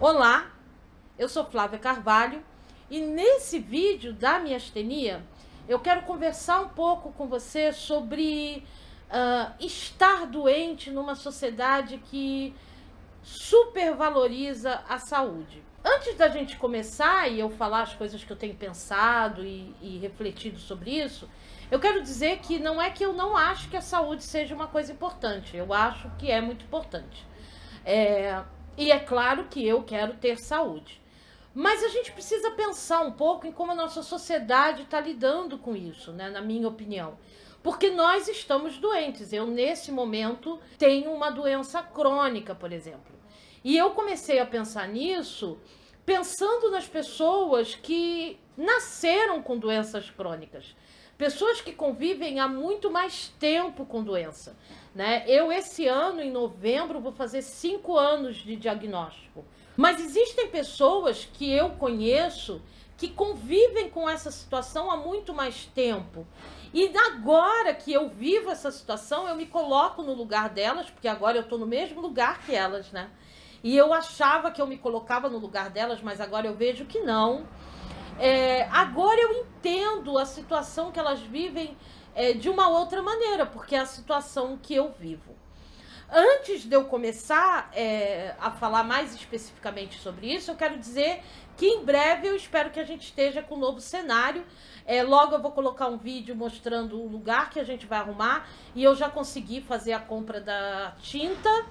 Olá, eu sou Flávia Carvalho e nesse vídeo da miastenia eu quero conversar um pouco com você sobre estar doente numa sociedade que supervaloriza a saúde. Antes da gente começar e eu falar as coisas que eu tenho pensado e refletido sobre isso, eu quero dizer que não é que eu não acho que a saúde seja uma coisa importante, eu acho que é muito importante. E é claro que eu quero ter saúde. Mas a gente precisa pensar um pouco em como a nossa sociedade está lidando com isso, né, na minha opinião. Porque nós estamos doentes. Eu, nesse momento, tenho uma doença crônica, por exemplo. E eu comecei a pensar nisso pensando nas pessoas que nasceram com doenças crônicas. Pessoas que convivem há muito mais tempo com doença, né? Eu, esse ano, em novembro, vou fazer 5 anos de diagnóstico. Mas existem pessoas que eu conheço que convivem com essa situação há muito mais tempo. E agora que eu vivo essa situação, eu me coloco no lugar delas, porque agora eu estou no mesmo lugar que elas, né? E eu achava que eu me colocava no lugar delas, mas agora eu vejo que não. Agora eu entendo a situação que elas vivem de uma outra maneira, porque é a situação que eu vivo. Antes de eu começar a falar mais especificamente sobre isso, eu quero dizer que em breve eu espero que a gente esteja com um novo cenário. Logo eu vou colocar um vídeo mostrando o lugar que a gente vai arrumar e eu já consegui fazer a compra da tinta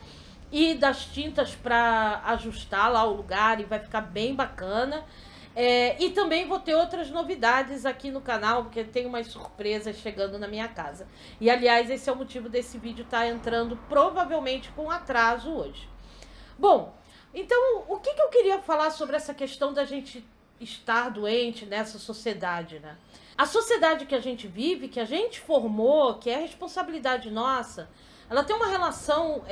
e das tintas para ajustar lá o lugar e vai ficar bem bacana. E também vou ter outras novidades aqui no canal, porque tem umas surpresas chegando na minha casa. E, aliás, esse é o motivo desse vídeo estar entrando provavelmente com atraso hoje. Bom, então, o que eu queria falar sobre essa questão da gente estar doente nessa sociedade, né? A sociedade que a gente vive, que a gente formou, que é responsabilidade nossa, ela tem uma relação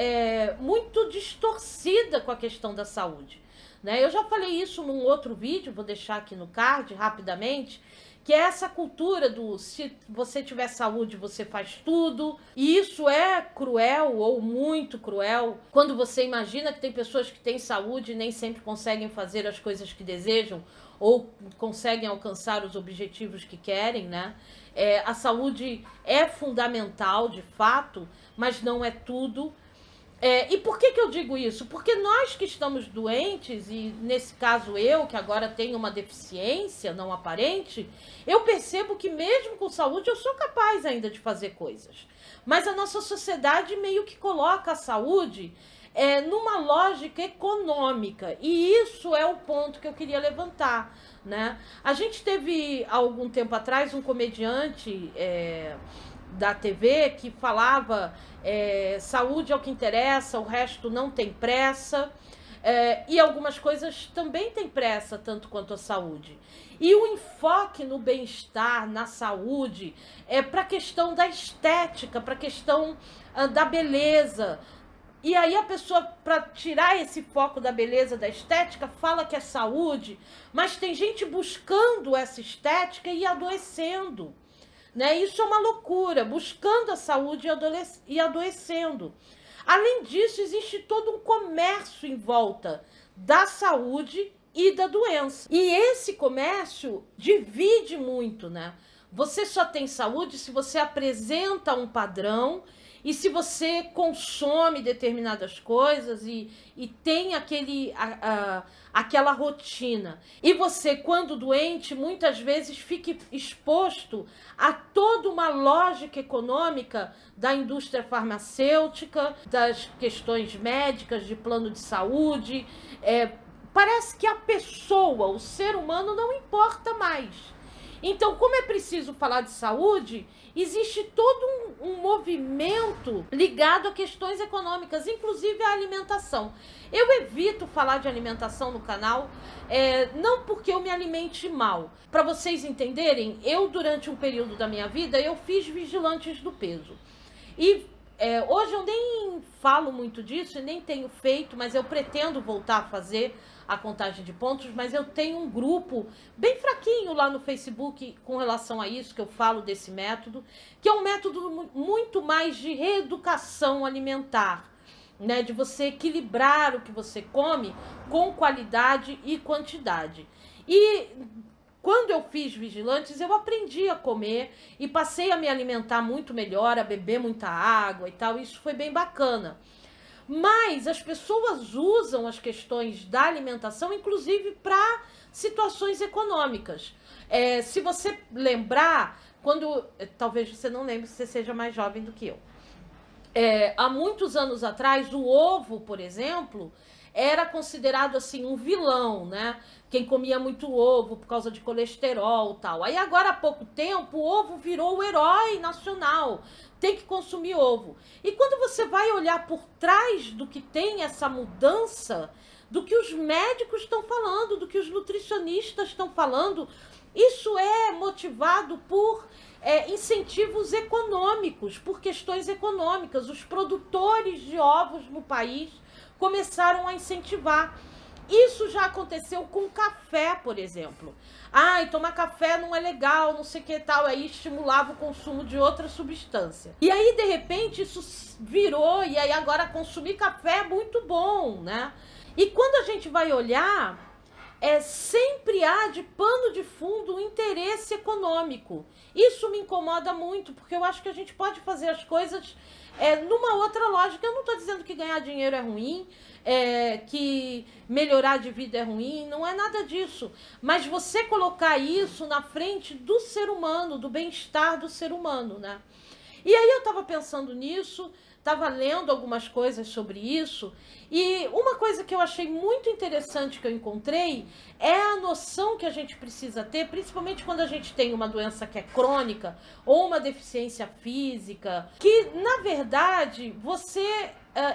muito distorcida com a questão da saúde. Né? Eu já falei isso num outro vídeo, vou deixar aqui no card rapidamente, que é essa cultura do se você tiver saúde, você faz tudo. E isso é cruel ou muito cruel quando você imagina que tem pessoas que têm saúde e nem sempre conseguem fazer as coisas que desejam ou conseguem alcançar os objetivos que querem, né? A saúde é fundamental, de fato, mas não é tudo. E por que eu digo isso? Porque nós que estamos doentes, e nesse caso eu, que agora tenho uma deficiência não aparente, eu percebo que mesmo com saúde eu sou capaz ainda de fazer coisas. Mas a nossa sociedade meio que coloca a saúde numa lógica econômica, e isso é o ponto que eu queria levantar, né? A gente teve, há algum tempo atrás, um comediante da TV que falava saúde é o que interessa, o resto não tem pressa. E algumas coisas também têm pressa, tanto quanto a saúde. E o enfoque no bem-estar, na saúde, é para a questão da estética, para a questão da beleza. E aí a pessoa, para tirar esse foco da beleza, da estética, fala que é saúde, mas tem gente buscando essa estética e adoecendo. Né? Isso é uma loucura, buscando a saúde e adoecendo. Além disso, existe todo um comércio em volta da saúde e da doença. E esse comércio divide muito, né? Você só tem saúde se você apresenta um padrão e se você consome determinadas coisas e tem aquela rotina. E você, quando doente, muitas vezes fica exposto a toda uma lógica econômica da indústria farmacêutica, das questões médicas, de plano de saúde. Parece que a pessoa, o ser humano, não importa mais. Então, como é preciso falar de saúde, existe todo um movimento ligado a questões econômicas, inclusive a alimentação. Eu evito falar de alimentação no canal, não porque eu me alimente mal. Para vocês entenderem, eu, durante um período da minha vida, eu fiz vigilantes do peso. E hoje eu nem falo muito disso e nem tenho feito, mas eu pretendo voltar a fazer a contagem de pontos, mas eu tenho um grupo bem fraquinho lá no Facebook com relação a isso, que eu falo desse método, que é um método muito mais de reeducação alimentar, né? De você equilibrar o que você come com qualidade e quantidade. E quando eu fiz Vigilantes, eu aprendi a comer e passei a me alimentar muito melhor, a beber muita água e tal. Isso foi bem bacana. Mas as pessoas usam as questões da alimentação, inclusive para situações econômicas. Se você lembrar, talvez você não lembre, você seja mais jovem do que eu. Há muitos anos atrás, o ovo, por exemplo, era considerado assim um vilão, né? Quem comia muito ovo por causa de colesterol e tal. Aí agora há pouco tempo o ovo virou o herói nacional. Tem que consumir ovo. E quando você vai olhar por trás do que tem essa mudança, do que os médicos estão falando, do que os nutricionistas estão falando, isso é motivado por incentivos econômicos, por questões econômicas. Os produtores de ovos no país começaram a incentivar. Isso já aconteceu com café, por exemplo. Ai, tomar café não é legal, não sei o que tal. Aí estimulava o consumo de outra substância. E aí, de repente, isso virou, e aí agora consumir café é muito bom, né? E quando a gente vai olhar, sempre há de pano de fundo um interesse econômico. Isso me incomoda muito, porque eu acho que a gente pode fazer as coisas numa outra lógica. Eu não estou dizendo que ganhar dinheiro é ruim, que melhorar de vida é ruim, não é nada disso. Mas você colocar isso na frente do ser humano, do bem-estar do ser humano, né? E aí eu estava pensando nisso, estava lendo algumas coisas sobre isso, e uma coisa que eu achei muito interessante que eu encontrei é a noção que a gente precisa ter, principalmente quando a gente tem uma doença que é crônica ou uma deficiência física, que na verdade você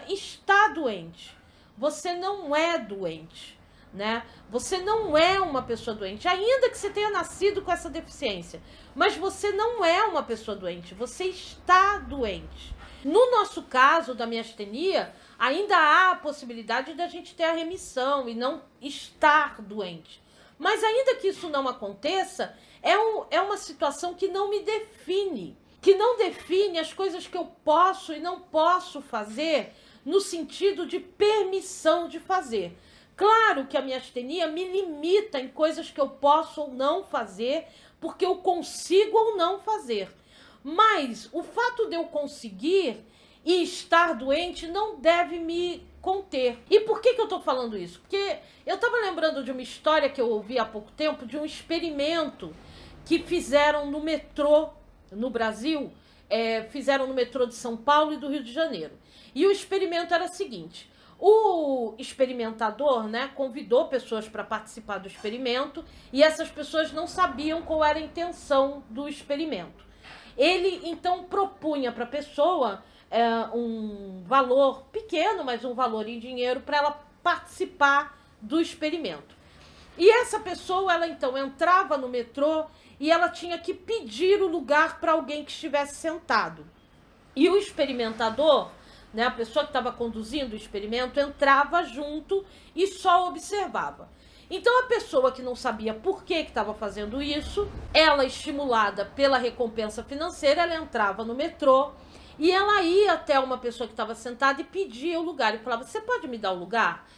está doente, você não é doente, né? Você não é uma pessoa doente, ainda que você tenha nascido com essa deficiência, mas você não é uma pessoa doente, você está doente. No nosso caso da miastenia, ainda há a possibilidade de a gente ter a remissão e não estar doente. Mas ainda que isso não aconteça, é uma situação que não me define, que não define as coisas que eu posso e não posso fazer no sentido de permissão de fazer. Claro que a miastenia me limita em coisas que eu posso ou não fazer, porque eu consigo ou não fazer. Mas o fato de eu conseguir e estar doente não deve me conter. E por que eu estou falando isso? Porque eu estava lembrando de uma história que eu ouvi há pouco tempo, de um experimento que fizeram no metrô no Brasil, fizeram no metrô de São Paulo e do Rio de Janeiro. E o experimento era o seguinte: o experimentador, né, convidou pessoas para participar do experimento e essas pessoas não sabiam qual era a intenção do experimento. Ele, então, propunha para a pessoa um valor pequeno, mas um valor em dinheiro para ela participar do experimento. E essa pessoa, ela então entrava no metrô e ela tinha que pedir o lugar para alguém que estivesse sentado. E o experimentador, né, a pessoa que estava conduzindo o experimento, entrava junto e só observava. Então a pessoa que não sabia por que estava fazendo isso, ela, estimulada pela recompensa financeira, ela entrava no metrô e ela ia até uma pessoa que estava sentada e pedia o lugar e falava: você pode me dar o lugar?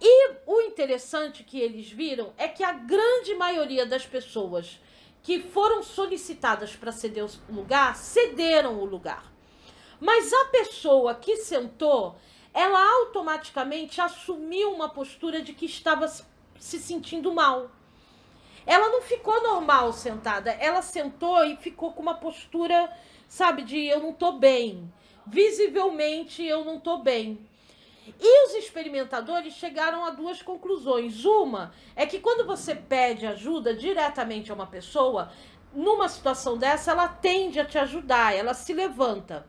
E o interessante que eles viram é que a grande maioria das pessoas que foram solicitadas para ceder o lugar, cederam o lugar. Mas a pessoa que sentou, ela automaticamente assumiu uma postura de que estava se sentindo mal. Ela não ficou normal sentada, ela sentou e ficou com uma postura, sabe, de eu não tô bem. Visivelmente eu não tô bem. E os experimentadores chegaram a duas conclusões. Uma é que quando você pede ajuda diretamente a uma pessoa, numa situação dessa, ela tende a te ajudar, ela se levanta.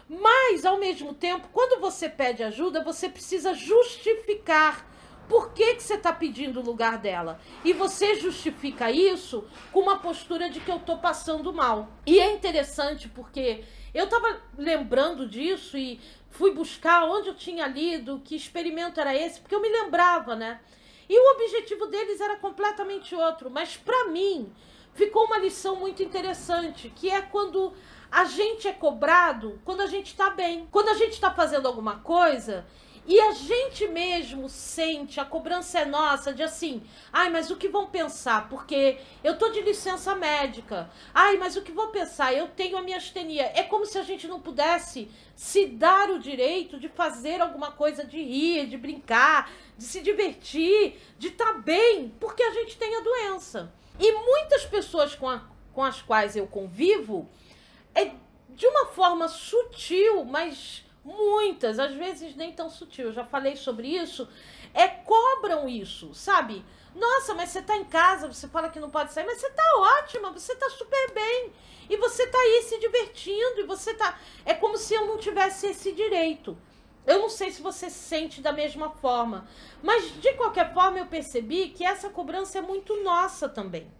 Mas, ao mesmo tempo, quando você pede ajuda, você precisa justificar por que você está pedindo o lugar dela. E você justifica isso com uma postura de que eu estou passando mal. E é interessante porque eu estava lembrando disso e fui buscar onde eu tinha lido, que experimento era esse, porque eu me lembrava, né? E o objetivo deles era completamente outro. Mas, para mim, ficou uma lição muito interessante, que é quando a gente é cobrado, quando a gente tá bem. Quando a gente tá fazendo alguma coisa e a gente mesmo sente, a cobrança é nossa, de assim, ai, mas o que vão pensar? Porque eu tô de licença médica. Ai, mas o que vão pensar? Eu tenho a minha astenia. É como se a gente não pudesse se dar o direito de fazer alguma coisa, de rir, de brincar, de se divertir, de estar bem, porque a gente tem a doença. E muitas pessoas com as quais eu convivo, de uma forma sutil, mas muitas, às vezes nem tão sutil, eu já falei sobre isso, cobram isso, sabe? Nossa, mas você tá em casa, você fala que não pode sair, mas você tá ótima, você tá super bem, e você tá aí se divertindo, e você tá... É como se eu não tivesse esse direito. Eu não sei se você se sente da mesma forma, mas de qualquer forma eu percebi que essa cobrança é muito nossa também.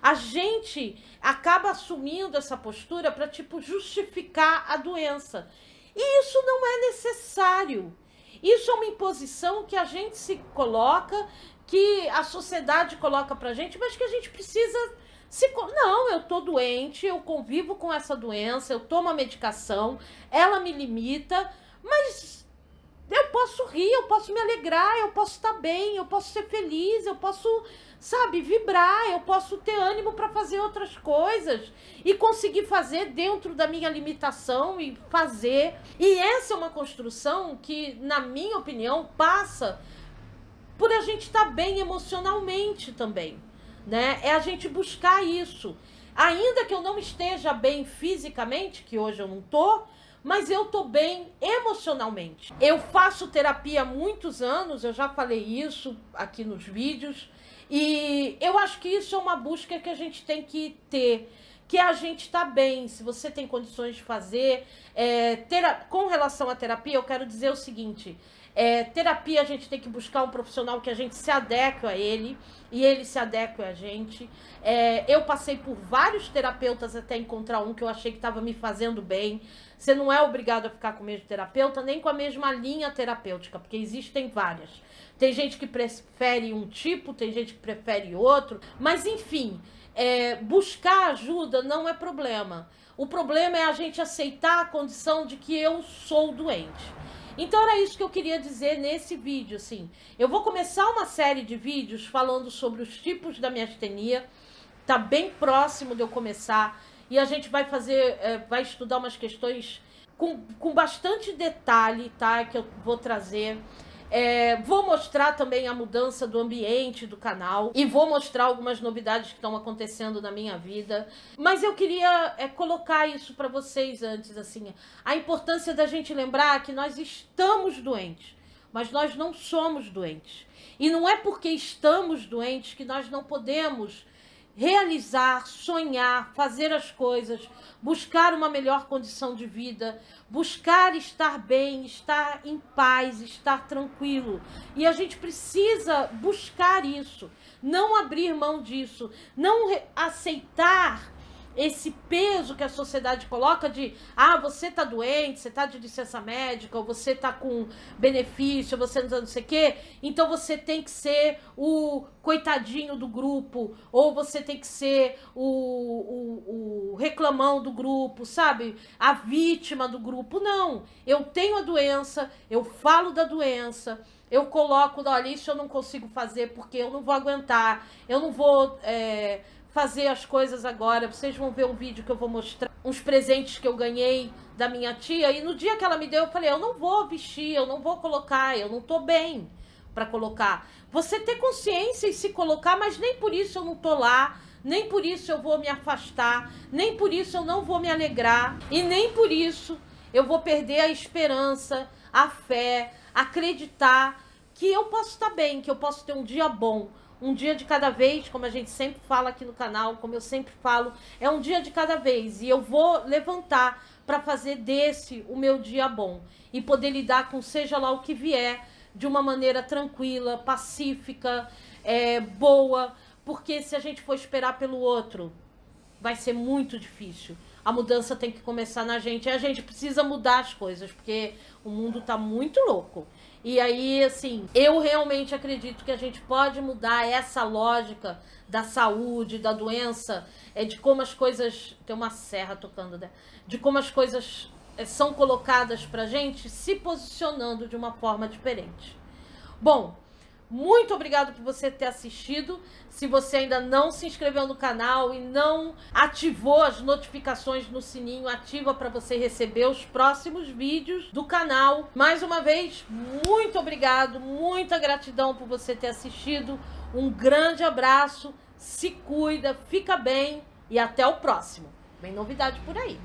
A gente acaba assumindo essa postura para, tipo, justificar a doença. E isso não é necessário. Isso é uma imposição que a gente se coloca, que a sociedade coloca pra gente, mas que a gente precisa Não, eu tô doente, eu convivo com essa doença, eu tomo a medicação, ela me limita, mas eu posso rir, eu posso me alegrar, eu posso estar bem, eu posso ser feliz, eu posso, sabe, vibrar, eu posso ter ânimo para fazer outras coisas e conseguir fazer dentro da minha limitação e fazer. E essa é uma construção que, na minha opinião, passa por a gente estar bem emocionalmente também, né? É a gente buscar isso. Ainda que eu não esteja bem fisicamente, que hoje eu não tô, mas eu tô bem emocionalmente. Eu faço terapia há muitos anos, eu já falei isso aqui nos vídeos, e eu acho que isso é uma busca que a gente tem que ter, que a gente tá bem, se você tem condições de fazer. Com relação à terapia, eu quero dizer o seguinte, terapia a gente tem que buscar um profissional que a gente se adeque a ele, e ele se adeque a gente. Eu passei por vários terapeutas até encontrar um que eu achei que estava me fazendo bem. Você não é obrigado a ficar com o mesmo terapeuta, nem com a mesma linha terapêutica, porque existem várias. Tem gente que prefere um tipo, tem gente que prefere outro, mas enfim, buscar ajuda não é problema. O problema é a gente aceitar a condição de que eu sou doente. Então era isso que eu queria dizer nesse vídeo, assim. Eu vou começar uma série de vídeos falando sobre os tipos da miastenia. Tá bem próximo de eu começar. E a gente vai vai estudar umas questões com bastante detalhe, tá? Que eu vou trazer. Vou mostrar também a mudança do ambiente do canal e vou mostrar algumas novidades que estão acontecendo na minha vida. Mas eu queria colocar isso para vocês antes, assim, a importância da gente lembrar que nós estamos doentes, mas nós não somos doentes. E não é porque estamos doentes que nós não podemos realizar, sonhar, fazer as coisas, buscar uma melhor condição de vida, buscar estar bem, estar em paz, estar tranquilo. E a gente precisa buscar isso, não abrir mão disso, não aceitar esse peso que a sociedade coloca de você tá doente, você tá de licença médica, ou você tá com benefício, você não sei o quê, então você tem que ser o coitadinho do grupo, ou você tem que ser o reclamão do grupo, sabe? A vítima do grupo. Não, eu tenho a doença, eu falo da doença, eu coloco, olha, isso eu não consigo fazer porque eu não vou aguentar, eu não vou fazer as coisas agora. Vocês vão ver um vídeo que eu vou mostrar uns presentes que eu ganhei da minha tia, e no dia que ela me deu eu falei, eu não vou vestir, eu não vou colocar, eu não tô bem para colocar. Você ter consciência e se colocar, mas nem por isso eu não tô lá, nem por isso eu vou me afastar, nem por isso eu não vou me alegrar, e nem por isso eu vou perder a esperança, a fé, acreditar que eu posso estar bem, que eu posso ter um dia bom. Um dia de cada vez, como a gente sempre fala aqui no canal, como eu sempre falo, é um dia de cada vez. E eu vou levantar para fazer desse o meu dia bom. E poder lidar com seja lá o que vier, de uma maneira tranquila, pacífica, boa. Porque se a gente for esperar pelo outro, vai ser muito difícil. A mudança tem que começar na gente. E a gente precisa mudar as coisas, porque o mundo tá muito louco. E aí, assim, eu realmente acredito que a gente pode mudar essa lógica da saúde, da doença, de como as coisas... Tem uma serra tocando, né? De como as coisas são colocadas pra gente, se posicionando de uma forma diferente. Bom, muito obrigado por você ter assistido. Se você ainda não se inscreveu no canal e não ativou as notificações no sininho, ativa para você receber os próximos vídeos do canal. Mais uma vez, muito obrigado, muita gratidão por você ter assistido. Um grande abraço, se cuida, fica bem e até o próximo. Vem novidade por aí.